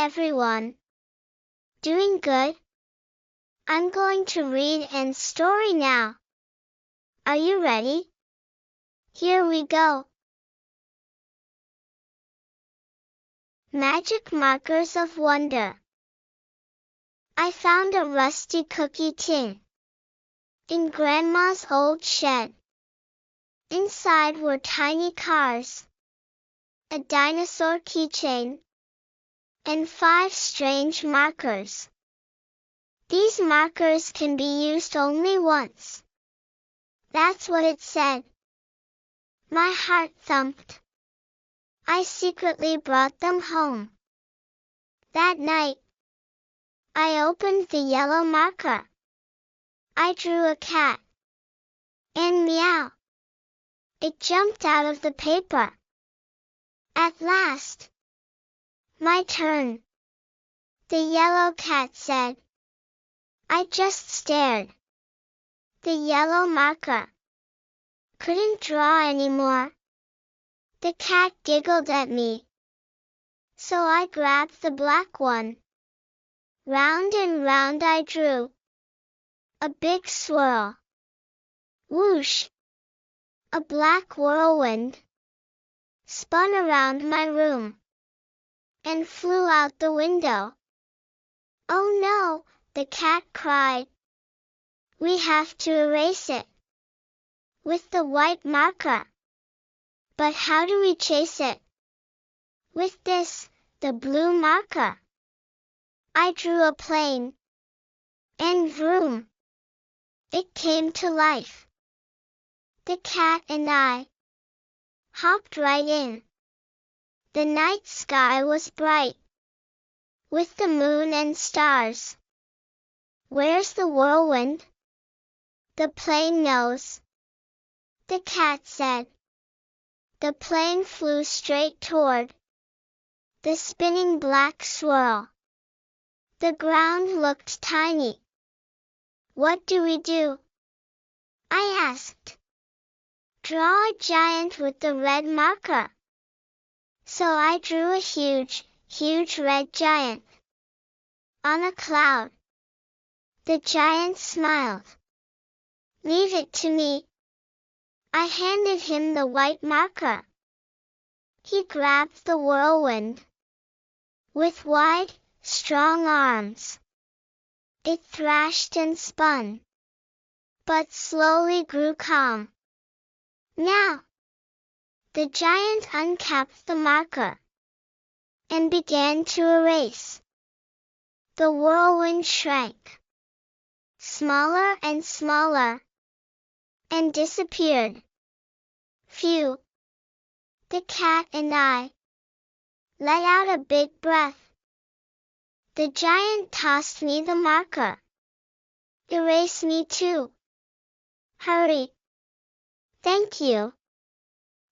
everyone. Doing good? I'm going to read an story now. Are you ready? Here we go. Magic Markers of Wonder. I found a rusty cookie tin in Grandma's old shed. Inside were tiny cars, a dinosaur keychain, and 5 strange markers. These markers can be used only once. That's what it said. My heart thumped. I secretly brought them home. That night, I opened the yellow marker. I drew a cat. And meow. It jumped out of the paper. At last. My turn. The yellow cat said. I just stared. The yellow marker. Couldn't draw anymore. The cat giggled at me. So I grabbed the black one. Round and round I drew. A big swirl. Whoosh! A black whirlwind spun around my room and flew out the window. Oh no, the cat cried. We have to erase it with the white marker. But how do we chase it? With this, the blue marker. I drew a plane, and vroom, it came to life. The cat and I hopped right in. The night sky was bright, with the moon and stars. Where's the whirlwind? The plane knows. The cat said. The plane flew straight toward the spinning black swirl. The ground looked tiny. What do we do? I asked. Draw a giant with the red marker. So I drew a huge, huge red giant on a cloud. The giant smiled. Leave it to me. I handed him the white marker. He grabbed the whirlwind with wide, strong arms. It thrashed and spun, but slowly grew calm. Now, the giant uncapped the marker and began to erase. The whirlwind shrank, smaller and smaller, and disappeared. Phew! The cat and I let out a big breath. The giant tossed me the marker. Erase me too. Hurry. Thank you.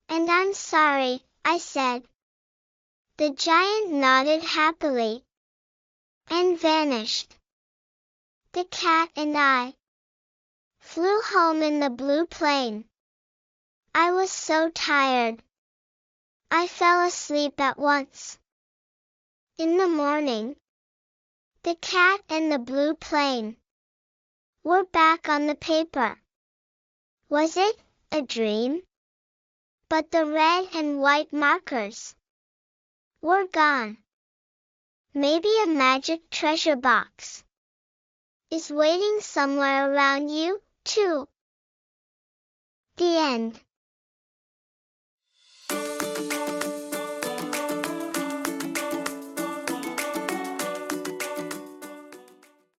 And I'm sorry, I said. The giant nodded happily and vanished. The cat and I flew home in the blue plane. I was so tired. I fell asleep at once. In the morning, the cat and the blue plane were back on the paper. Was it a dream? But the red and white markers were gone. Maybe a magic treasure box is waiting somewhere around you, too. The end.